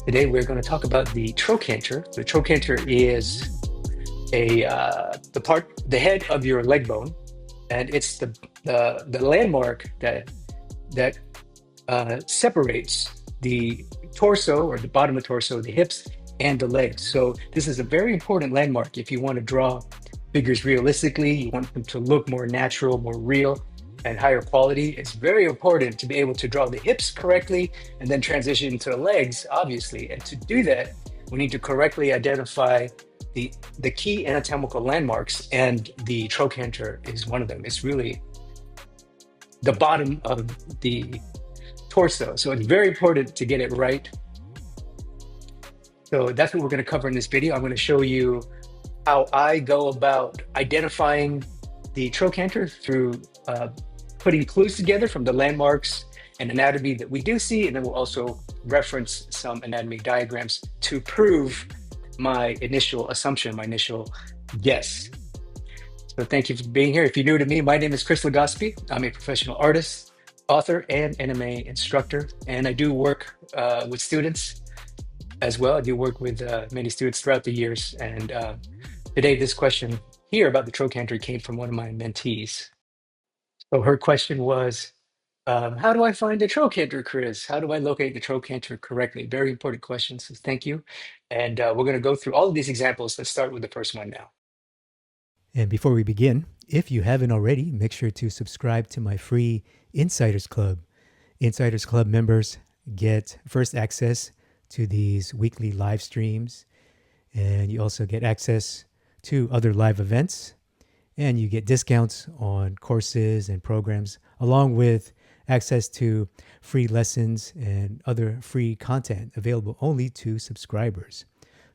Today we're going to talk about the trochanter. The trochanter is the head of your leg bone, and it's the landmark that separates the torso or the bottom of the torso, the hips, and the legs. So this is a very important landmark if you want to draw figures realistically. You want them to look more natural, more real, and higher quality. It's very important to be able to draw the hips correctly and then transition to the legs, obviously. And to do that, we need to correctly identify the key anatomical landmarks, and the trochanter is one of them. It's really the bottom of the torso. So it's very important to get it right. So that's what we're going to cover in this video. I'm going to show you how I go about identifying the trochanter through putting clues together from the landmarks and anatomy that we do see. And then we'll also reference some anatomy diagrams to prove my initial assumption, my initial guess. So thank you for being here. If you're new to me, my name is Chris Legaspi. I'm a professional artist, author, and anime instructor. And I do work with students as well. I do work with many students throughout the years. And today, this question here about the trochanter came from one of my mentees. So her question was, how do I find the trochanter, Chris? How do I locate the trochanter correctly? Very important question, so thank you. And we're going to go through all of these examples. Let's start with the first one now. And before we begin, if you haven't already, make sure to subscribe to my free Insiders Club. Insiders Club members get first access to these weekly live streams, and you also get access to other live events, and you get discounts on courses and programs, along with access to free lessons and other free content available only to subscribers.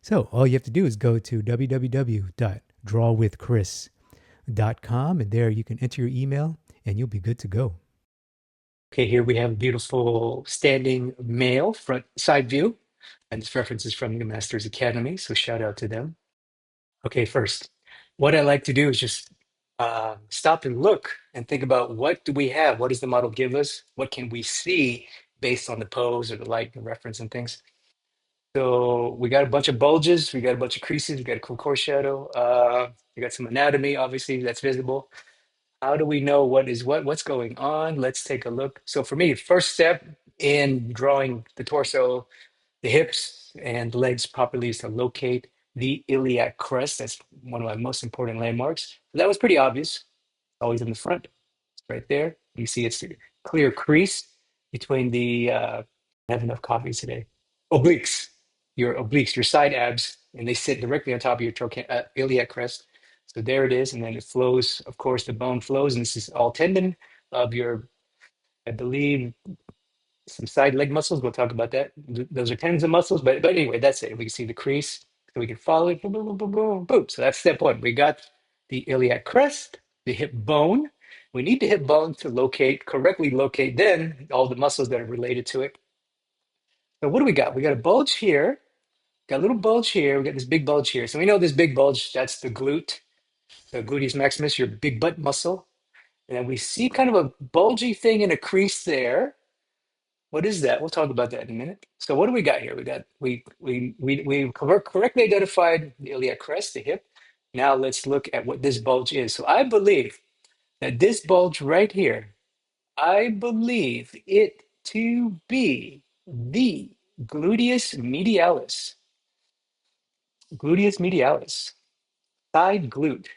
So all you have to do is go to www.drawwithchris.com, and there you can enter your email and you'll be good to go. Okay, here we have a beautiful standing male front side view. And this reference is from the Masters Academy, so shout out to them. Okay, first, what I like to do is just stop and look and think about, what do we have? What does the model give us? What can we see based on the pose or the light and reference and things? So we got a bunch of bulges, we got a bunch of creases, we got a cool core shadow, we got some anatomy, obviously, that's visible. How do we know what is what's going on? Let's take a look. So for me, first step in drawing the torso, the hips, and the legs properly is to locate the iliac crest. That's one of my most important landmarks. That was pretty obvious, always in the front. It's right there. You see it's a clear crease between the, I have enough coffee today, obliques, your side abs, and they sit directly on top of your iliac crest. So there it is, and then it flows. Of course, the bone flows, and this is all tendon of your, I believe, some side leg muscles. We'll talk about that. Those are tendons and muscles, but anyway, that's it. We can see the crease, so we can follow it. Boom, boom, boom, boom, boom, boom. So that's step one. We got the iliac crest, the hip bone. We need the hip bone to correctly locate then all the muscles that are related to it. So what do we got? We got a bulge here, got a little bulge here, we got this big bulge here. So we know this big bulge, that's the glute, the gluteus maximus, your big butt muscle. And then we see kind of a bulgy thing in a crease there. What is that? We'll talk about that in a minute. So what do we got here? We correctly identified the iliac crest, the hip. Now let's look at what this bulge is. So I believe that this bulge right here, I believe it to be the gluteus medialis. Gluteus medialis, side glute.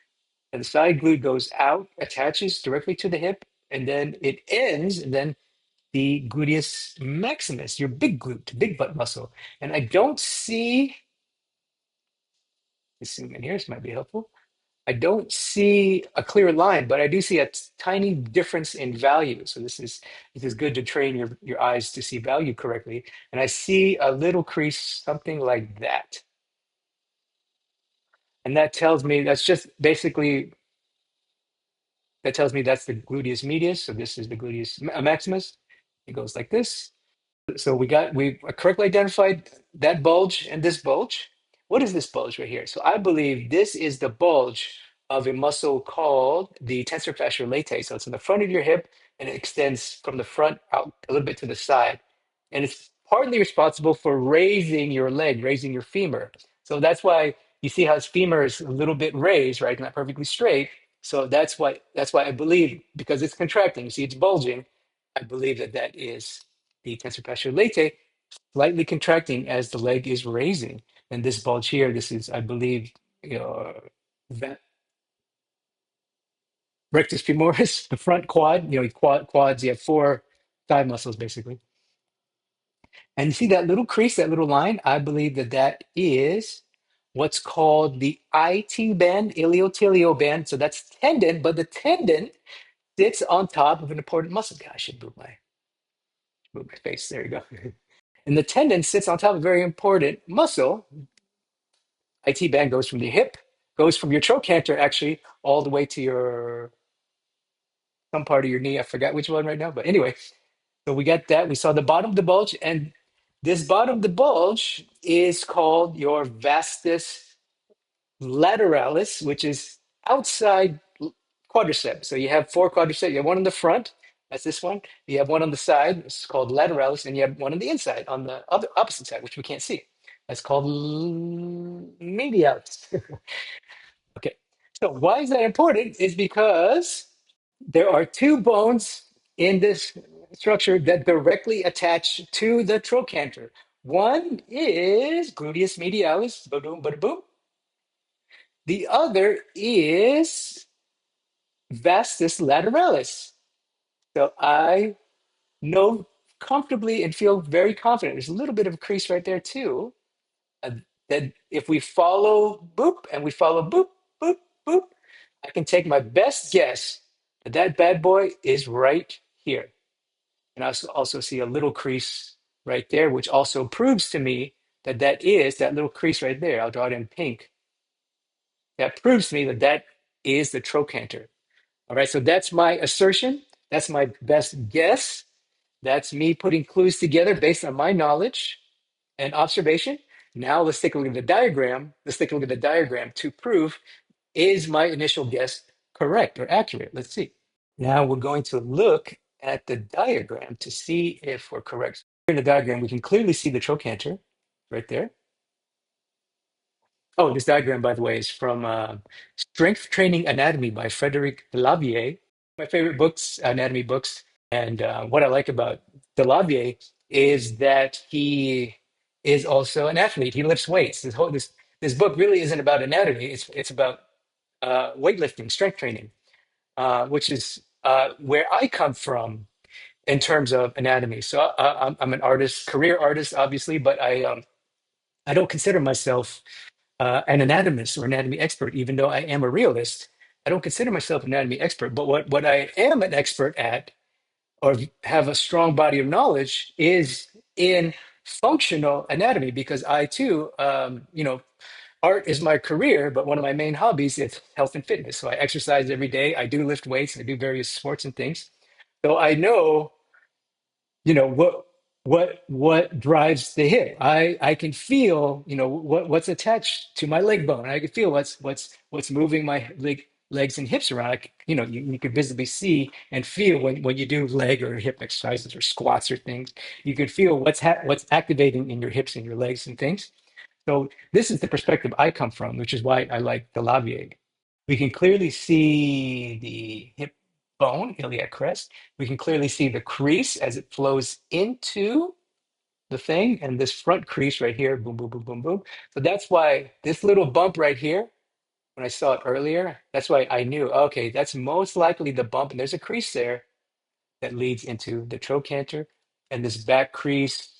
And the side glute goes out, attaches directly to the hip, and then it ends, and then the gluteus maximus, your big glute, big butt muscle. And I don't see, let's zoom in here, this might be helpful. I don't see a clear line, but I do see a tiny difference in value. So this is good to train your eyes to see value correctly. And I see a little crease, something like that. And that tells me that's the gluteus medius. So this is the gluteus maximus. It goes like this. So we correctly identified that bulge and this bulge. What is this bulge right here? So I believe this is the bulge of a muscle called the tensor fasciae latae. So it's in the front of your hip and it extends from the front out a little bit to the side. And it's partly responsible for raising your leg, raising your femur. So that's why you see how his femur is a little bit raised, right? Not perfectly straight. So that's why I believe, because it's contracting, you see it's bulging, I believe that that is the tensor fasciae latae slightly contracting as the leg is raising. And this bulge here, this is, I believe, va- rectus femoris, the front quad. Quads, you have four thigh muscles basically. And you see that little crease, that little line? I believe that that is what's called the IT band, iliotibial band. So that's tendon, but the tendon sits on top of an important muscle. God, I should move my face. There you go. And the tendon sits on top of a very important muscle. IT band goes from the hip, goes from your trochanter actually all the way to your some part of your knee. I forgot which one right now, but anyway, so we got that. We saw the bottom of the bulge, and this bottom of the bulge is called your vastus lateralis, which is outside quadricep. So you have four quadriceps. You have one in the front, that's this one. You have one on the side, it's called lateralis, and you have one on the inside, on the other opposite side, which we can't see. That's called medialis. Okay. So why is that important? Is because there are two bones in this structure that directly attach to the trochanter. One is gluteus medialis, boom, boom, boom. The other is vastus lateralis. So I know comfortably and feel very confident. There's a little bit of a crease right there too. uh, that if we follow boop and we follow boop, boop, boop, I can take my best guess that that bad boy is right here. And I also see a little crease right there, which also proves to me that that is that little crease right there. I'll draw it in pink. That proves to me that that is the trochanter. All right, so that's my assertion. That's my best guess. That's me putting clues together based on my knowledge and observation. Now let's take a look at the diagram. Let's take a look at the diagram to prove, is my initial guess correct or accurate? Let's see. Now we're going to look at the diagram to see if we're correct. In the diagram, we can clearly see the trochanter right there. Oh, this diagram, by the way, is from Strength Training Anatomy by Frederick Delavier. My favorite books, anatomy books. And what I like about Delavier is that he is also an athlete. He lifts weights. This book really isn't about anatomy. It's about weightlifting, strength training, which is where I come from in terms of anatomy. So I'm an artist, career artist, obviously, but I don't consider myself an anatomist or anatomy expert, even though I am a realist. I don't consider myself an anatomy expert, but what I am an expert at, or have a strong body of knowledge, is in functional anatomy, because I too, art is my career, but one of my main hobbies is health and fitness. So I exercise every day. I do lift weights. I do various sports and things. So I know, what drives the hip. I can feel, what's attached to my leg bone. I can feel what's moving my legs and hips around. You can visibly see and feel when you do leg or hip exercises or squats or things. You can feel what's activating in your hips and your legs and things. So this is the perspective I come from, which is why I like the Lavier. We can clearly see the hip bone, iliac crest. We can clearly see the crease as it flows into the thing, and this front crease right here, boom, boom, boom, boom, boom. So that's why this little bump right here, when I saw it earlier, that's why I knew, okay, that's most likely the bump, and there's a crease there that leads into the trochanter. And this back crease,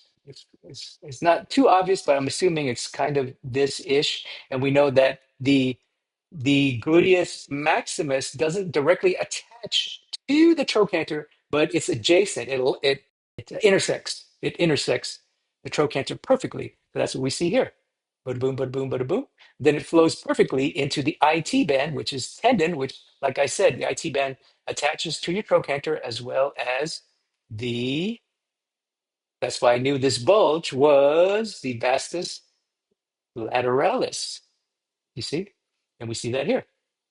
it's not too obvious, but I'm assuming it's kind of this-ish. And we know that the gluteus maximus doesn't directly attach to the trochanter, but it's adjacent. It intersects. It intersects the trochanter perfectly. So that's what we see here. Bada boom, bada boom, bada boom. Then it flows perfectly into the IT band, which is tendon, which, like I said, the IT band attaches to your trochanter, as well as the, that's why I knew this bulge was the vastus lateralis. You see? And we see that here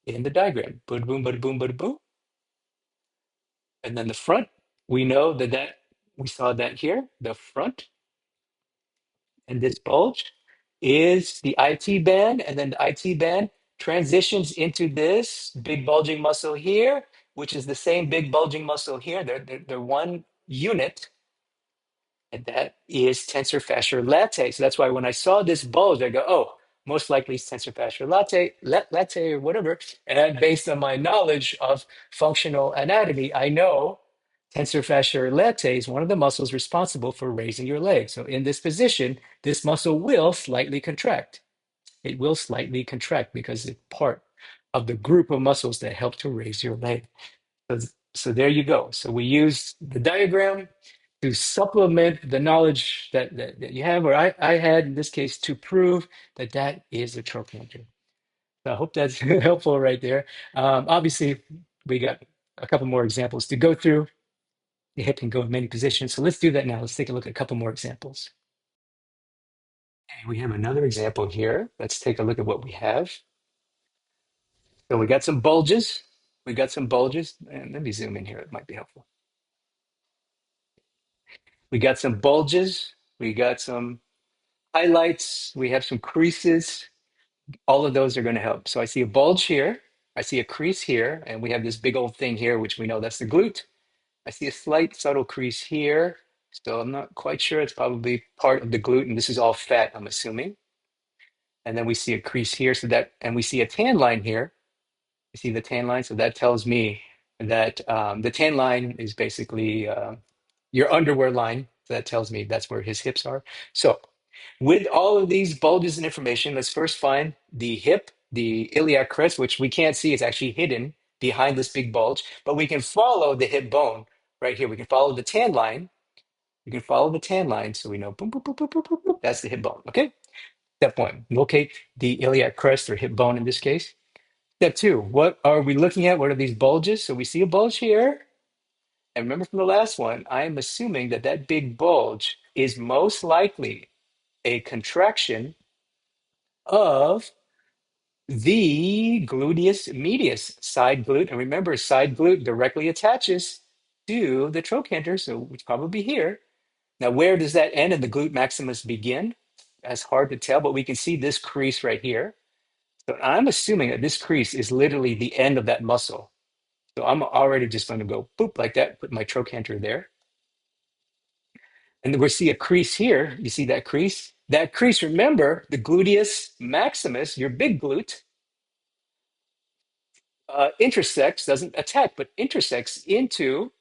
in the diagram. Bada boom, bada boom, bada boom. And then the front, we know that we saw that here, the front. And this bulge is the IT band, and then the IT band transitions into this big bulging muscle here, which is the same big bulging muscle here. They're one unit, and that is tensor fasciae latae. So that's why when I saw this bulge, I go, oh, most likely it's tensor fasciae latae or whatever. And based on my knowledge of functional anatomy, I know tensor fasciae latae is one of the muscles responsible for raising your leg. So in this position, this muscle will slightly contract. It will slightly contract because it's part of the group of muscles that help to raise your leg. So there you go. So we use the diagram to supplement the knowledge that you have, or I had in this case, to prove that that is a trochanter. So I hope that's helpful right there. Obviously, we got a couple more examples to go through. The hip can go in many positions. So let's do that now. Let's take a look at a couple more examples. Okay, we have another example here. Let's take a look at what we have. So we got some bulges. We got some bulges. And let me zoom in here. It might be helpful. We got some bulges. We got some highlights. We have some creases. All of those are going to help. So I see a bulge here. I see a crease here. And we have this big old thing here, which we know that's the glute. I see a slight subtle crease here. So I'm not quite sure. It's probably part of the glute. And this is all fat, I'm assuming. And then we see a crease here. And we see a tan line here. You see the tan line? So that tells me that the tan line is basically your underwear line. So that tells me that's where his hips are. So with all of these bulges and information, let's first find the hip, the iliac crest, which we can't see. It's actually hidden behind this big bulge, but we can follow the hip bone right here. We can follow the tan line. We can follow the tan line. So we know boom, boom, boom, boom, boom, boom, boom. That's the hip bone. Okay. Step one, locate the iliac crest or hip bone in this case. Step two, what are we looking at? What are these bulges? So we see a bulge here. And remember from the last one, I am assuming that that big bulge is most likely a contraction of the gluteus medius, side glute. And remember, side glute directly attaches to the trochanter, so it's probably here. Now, where does that end and the glute maximus begin? That's hard to tell, but we can see this crease right here. So I'm assuming that this crease is literally the end of that muscle. So I'm already just going to go boop like that, put my trochanter there. And then we see a crease here. You see that crease? That crease, remember, the gluteus maximus, your big glute, intersects, doesn't attack, but intersects into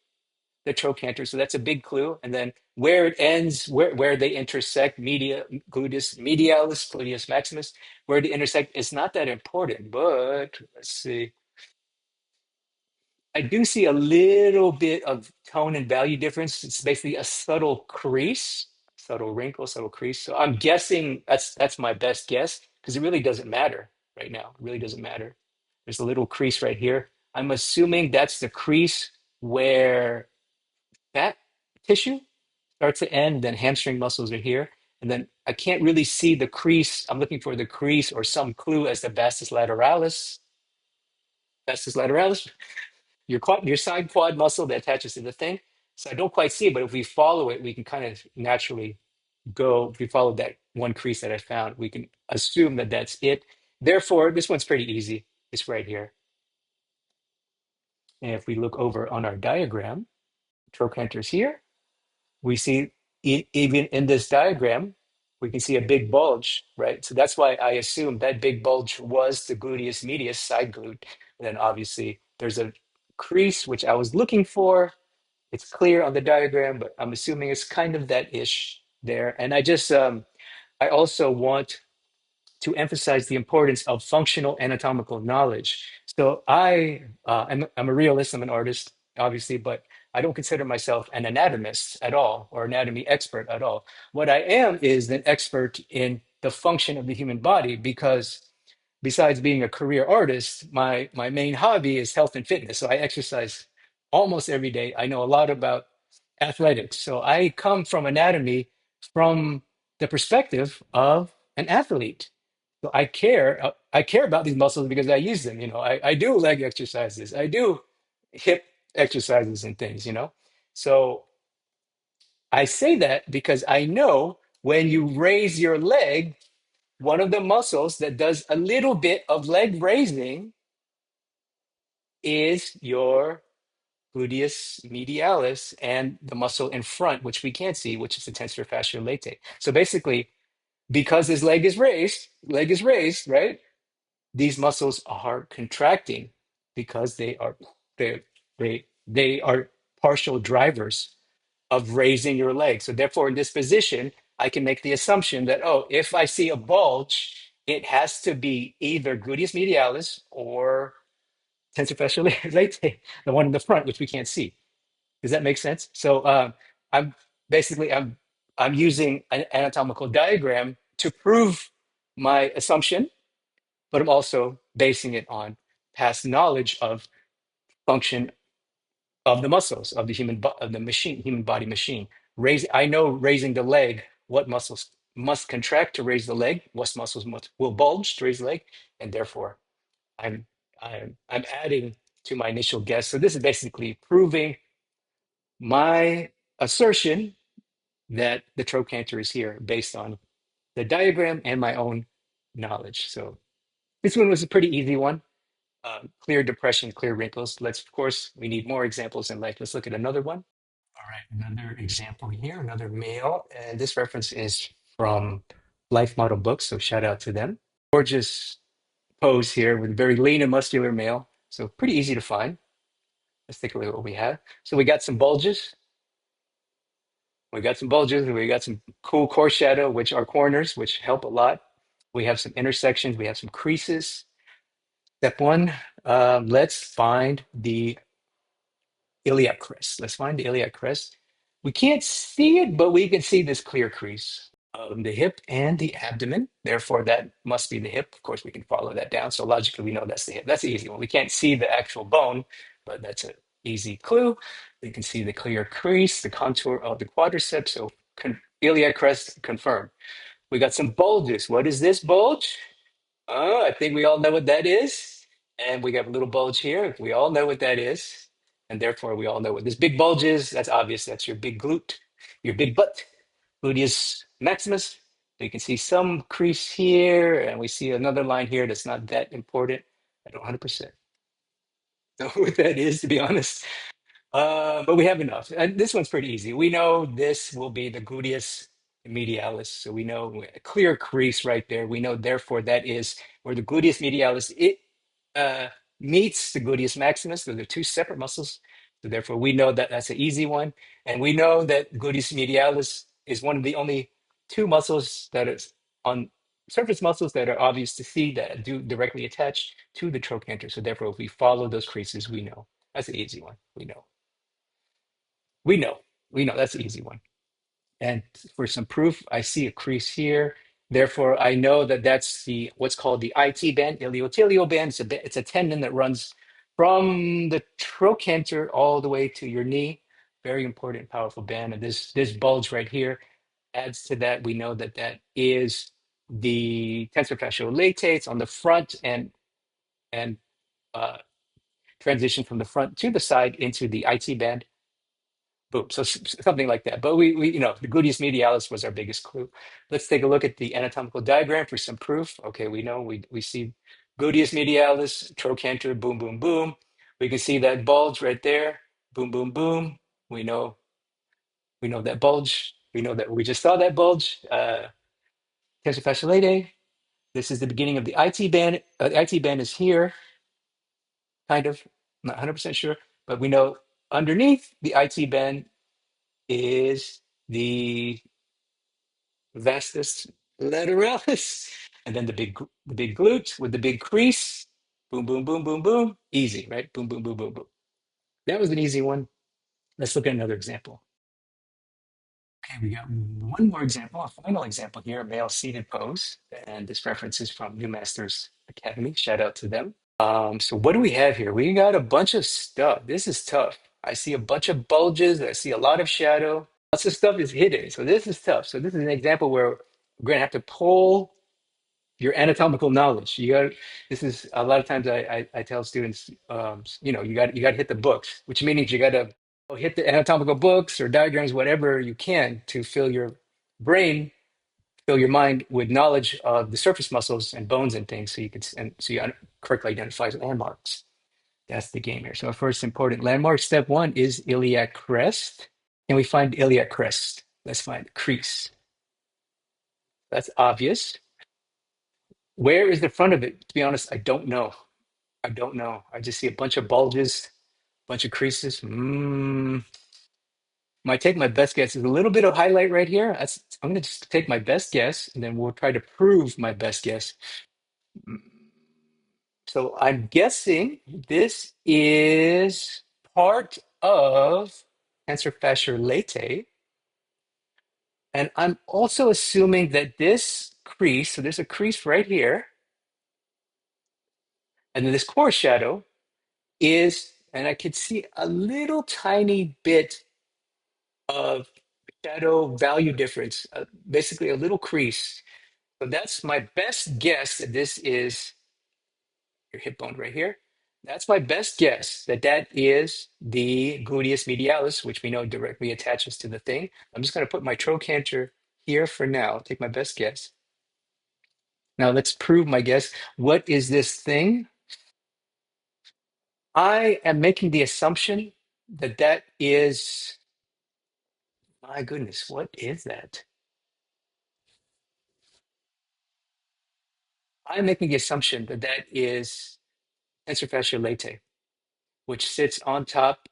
the trochanter. So that's a big clue. And then where it ends, where they intersect, gluteus medialis, gluteus maximus, where they intersect is not that important, but let's see. I do see a little bit of tone and value difference. It's basically a subtle crease, subtle wrinkle, subtle crease. So I'm guessing that's my best guess because it really doesn't matter right now. It really doesn't matter. There's a little crease right here. I'm assuming that's the crease where fat tissue starts to end, then hamstring muscles are here. And then I can't really see the crease. I'm looking for the crease or some clue as the vastus lateralis. Vastus lateralis, your side quad muscle that attaches to the thing. So I don't quite see it, but if we follow it, we can kind of naturally go. If we follow that one crease that I found, we can assume that that's it. Therefore, this one's pretty easy. It's right here. And if we look over on our diagram, trochanter's here. We see even in this diagram, we can see a big bulge, right? So that's why I assume that big bulge was the gluteus medius, side glute. And then obviously there's a crease, which I was looking for. It's clear on the diagram, but I'm assuming it's kind of that ish there. And I also want to emphasize the importance of functional anatomical knowledge. So I'm a realist, I'm an artist, obviously, but I don't consider myself an anatomist at all or anatomy expert at all. What I am is an expert in the function of the human body because besides being a career artist, my main hobby is health and fitness. So I exercise almost every day. I know a lot about athletics. So I come from anatomy from the perspective of an athlete. So I care about these muscles because I use them. I do leg exercises. I do hip exercises and things. So I say that because I know when you raise your leg, one of the muscles that does a little bit of leg raising is your gluteus medialis and the muscle in front, which we can't see, which is the tensor fasciae latae. So basically, because his leg is raised, right? These muscles are contracting because they they are partial drivers of raising your leg. So therefore, in this position, I can make the assumption that, oh, if I see a bulge, it has to be either gluteus medialis or tensor fasciae latae, the one in the front, which we can't see. Does that make sense? So I'm basically I'm using an anatomical diagram to prove my assumption, but I'm also basing it on past knowledge of function of the muscles of the of the machine, human body machine. I know raising the leg, what muscles must contract to raise the leg, what muscles will bulge to raise the leg, and therefore I'm I'm adding to my initial guess. So this is basically proving my assertion that the trochanter is here based on the diagram and my own knowledge. So this one was a pretty easy one. Clear depression, clear wrinkles. Of course, we need more examples in life. Let's look at another one. All right, another example here, another male. And this reference is from Life Model Books, so shout out to them. Gorgeous pose here with a very lean and muscular male. So pretty easy to find. Let's take a look at what we have. So we got some bulges. We got some bulges, and we got some cool core shadow, which are corners, which help a lot. We have some intersections. We have some creases. Step one, let's find the iliac crest. Let's find the iliac crest. We can't see it, but we can see this clear crease of the hip and the abdomen. Therefore, that must be the hip. Of course, we can follow that down. So logically, we know that's the hip. That's the easy one. We can't see the actual bone, but that's an easy clue. We can see the clear crease, the contour of the quadriceps. So iliac crest confirmed. We got some bulges. What is this bulge? Oh, I think we all know what that is. And we got a little bulge here. We all know what that is. And therefore, we all know what this big bulge is. That's obvious. That's your big glute, your big butt, gluteus maximus. So you can see some crease here, and we see another line here that's not that important. I don't 100% know what that is, to be honest. But we have enough. And this one's pretty easy. We know this will be the gluteus medialis. So we know a clear crease right there. We know, therefore, that is where the gluteus medialis uh, meets the gluteus maximus. So they're two separate muscles. So therefore, we know that that's an easy one. And we know that gluteus medialis is one of the only two muscles that is on surface muscles that are obvious to see that do directly attach to the trochanter. So therefore, if we follow those creases, we know. That's an easy one. We know. We know, we know that's the easy one. And for some proof, I see a crease here. Therefore, I know that that's the what's called the IT band, iliotibial band. It's a tendon that runs from the trochanter all the way to your knee. Very important, powerful band. And this bulge right here adds to that. We know that that is the tensor fasciae latae. It's on the front and uh, transition from the front to the side into the IT band. Boom. So something like that. But we the gluteus medialis was our biggest clue. Let's take a look at the anatomical diagram for some proof. Okay, we know we see gluteus medialis, trochanter, boom, boom, boom. We can see that bulge right there. Boom, boom, boom. We know that bulge. We know that we just saw that bulge. Tensor fasciae latae. This is the beginning of the IT band. The IT band is here, kind of. Not 100% sure, but we know underneath the IT band is the vastus lateralis, and then the big glute with the big crease. Boom, boom, boom, boom, boom. Easy, right? Boom, boom, boom, boom, boom. That was an easy one. Let's look at another example. Okay, we got one more example, a final example here, a male seated pose. And this reference is from New Masters Academy. Shout out to them. So what do we have here? We got a bunch of stuff. This is tough. I see a bunch of bulges. I see a lot of shadow. Lots of stuff is hidden. So this is tough. So this is an example where we're going to have to pull your anatomical knowledge. You got this is a lot of times I tell students, you got to hit the books, which means you got to hit the anatomical books or diagrams, whatever you can to fill your brain fill your mind with knowledge of the surface muscles and bones and things, so you can correctly identify landmarks. That's the game here. So our first important landmark, step one, is iliac crest. Can we find iliac crest? Let's find the crease. That's obvious. Where is the front of it? To be honest, I don't know. I don't know. I just see a bunch of bulges, bunch of creases. Might take my best guess. There's a little bit of highlight right here. I'm going to just take my best guess, and then we'll try to prove my best guess. Mm, So I'm guessing this is part of tensor fasciae latae, and I'm also assuming that this crease, so there's a crease right here, and then this core shadow is, and I could see a little tiny bit of shadow value difference, basically a little crease. So that's my best guess that this is your hip bone right here. That's my best guess that that is the gluteus medialis, which we know directly attaches to the thing. I'm just going to put my trochanter here for now. Take my best guess. Now let's prove my guess. What is this thing? I am making the assumption that that is, my goodness, what is that? I'm making the assumption that that is tensor fasciae latae, which sits on top,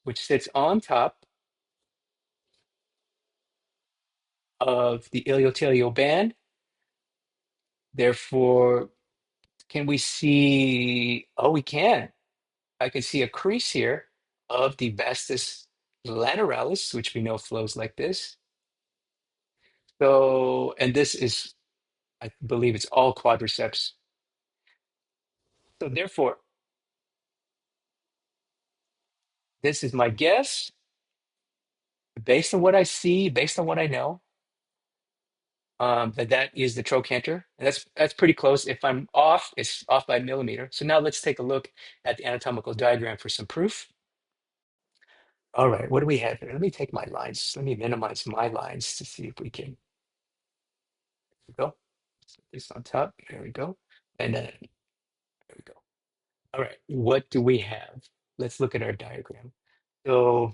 which sits on top of the iliotibial band. Therefore, can we see? Oh, we can. I can see a crease here of the vastus lateralis, which we know flows like this. So, and this is, I believe it's all quadriceps. So therefore, this is my guess based on what I see, based on what I know, that that is the trochanter. And that's pretty close. If I'm off, it's off by a millimeter. So now let's take a look at the anatomical diagram for some proof. All right, what do we have here? Let me take my lines. Let me minimize my lines to see if we can go. Set this on top. There we go. And then there we go. All right, what do we have? Let's look at our diagram. So,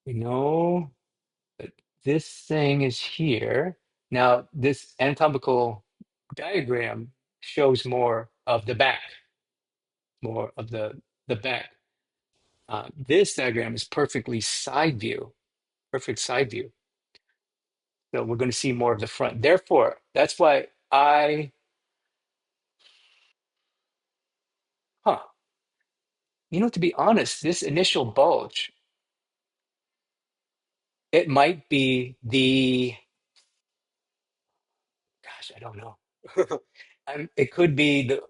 we know that this thing is here. Now, this anatomical diagram shows more of the back, more of the back. This diagram is perfectly side view, perfect side view. So we're going to see more of the front. Therefore, that's why huh, to be honest, this initial bulge, it might be gosh, I don't know. It could be the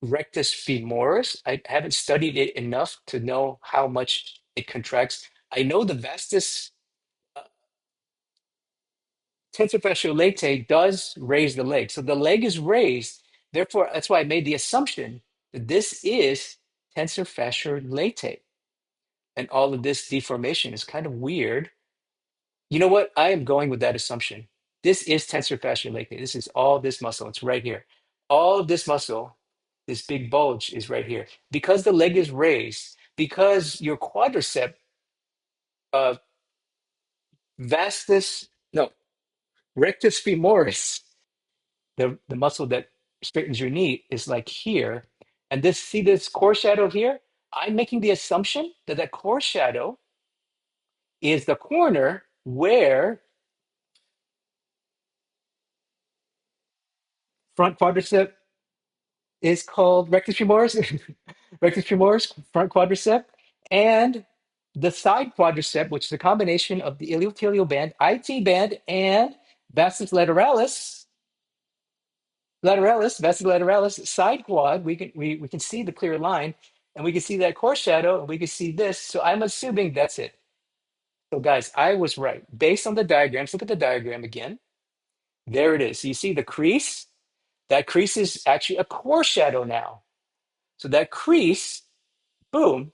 rectus femoris. I haven't studied it enough to know how much it contracts. I know the vastus uh, tensor fasciae latae does raise the leg. So the leg is raised. Therefore, that's why I made the assumption that this is tensor fasciae latae. And all of this deformation is kind of weird. You know what? I am going with that assumption. This is tensor fasciae latae. This is all this muscle. It's right here. All of this muscle, this big bulge is right here. Because the leg is raised, because your quadricep uh, vastus, no, rectus femoris, the muscle that straightens your knee, is like here. And see this core shadow here? I'm making the assumption that that core shadow is the corner where front quadricep is called rectus femoris, rectus femoris, front quadricep, and the side quadricep, which is a combination of the iliotibial band, IT band, and vastus vastus lateralis, side quad. We can see the clear line, and we can see that core shadow, and we can see this. So I'm assuming that's it. So guys, I was right. Based on the diagrams, look at the diagram again. There it is. So you see the crease? That crease is actually a core shadow now. So that crease, boom,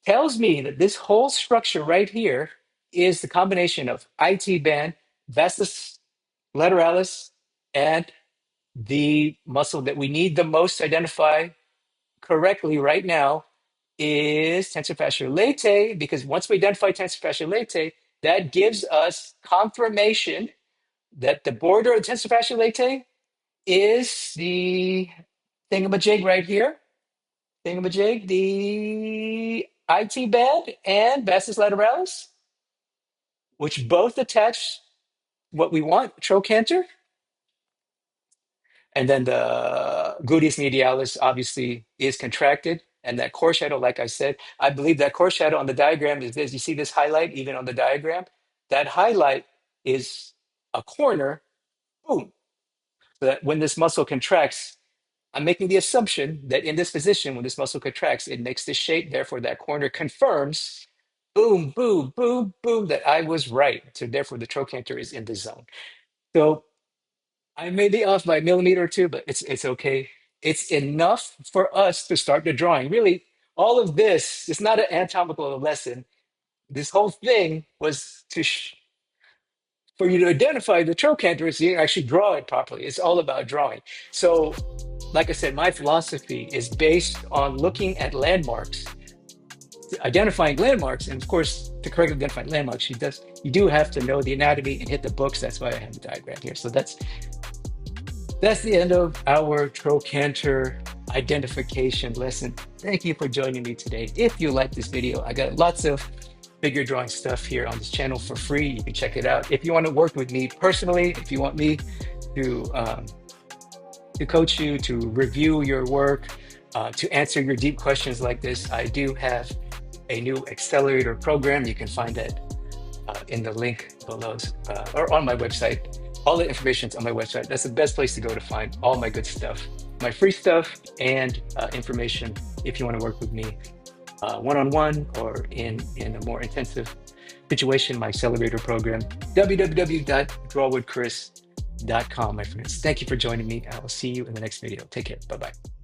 tells me that this whole structure right here is the combination of IT band, vastus lateralis, and the muscle that we need the most to identify correctly right now is tensor fasciae latae, because once we identify tensor fasciae latae, that gives us confirmation that the border of the tensor fasciae latae is the thingamajig right here, thingamajig, the IT band and vastus lateralis, which both attach what we want, trochanter. And then the gluteus medialis obviously is contracted. And that core shadow, like I said, I believe that core shadow on the diagram is this. You see this highlight even on the diagram? That highlight is a corner, boom. So that when this muscle contracts, I'm making the assumption that in this position, when this muscle contracts, it makes this shape. Therefore, that corner confirms, boom, boom, boom, boom, that I was right. So therefore, the trochanter is in the zone. So I may be off by a millimeter or two, but it's okay. It's enough for us to start the drawing. Really, all of this is not an anatomical lesson. This whole thing was for you to identify the trochanter so you can actually draw it properly. It's all about drawing. So, like I said, my philosophy is based on looking at landmarks, identifying landmarks, and of course, to correctly identify landmarks, you do have to know the anatomy and hit the books. That's why I have the diagram here. So that's the end of our trochanter identification lesson. Thank you for joining me today. If you like this video, I got lots of figure drawing stuff here on this channel for free. You can check it out. If you want to work with me personally, if you want me to coach you, to review your work, to answer your deep questions like this, I do have a new accelerator program. You can find that in the link below or on my website. All the information is on my website. That's the best place to go to find all my good stuff, my free stuff and information if you want to work with me one-on-one or in a more intensive situation, my accelerator program, www.drawwoodchris.com, my friends. Thank you for joining me. I will see you in the next video. Take care. Bye-bye.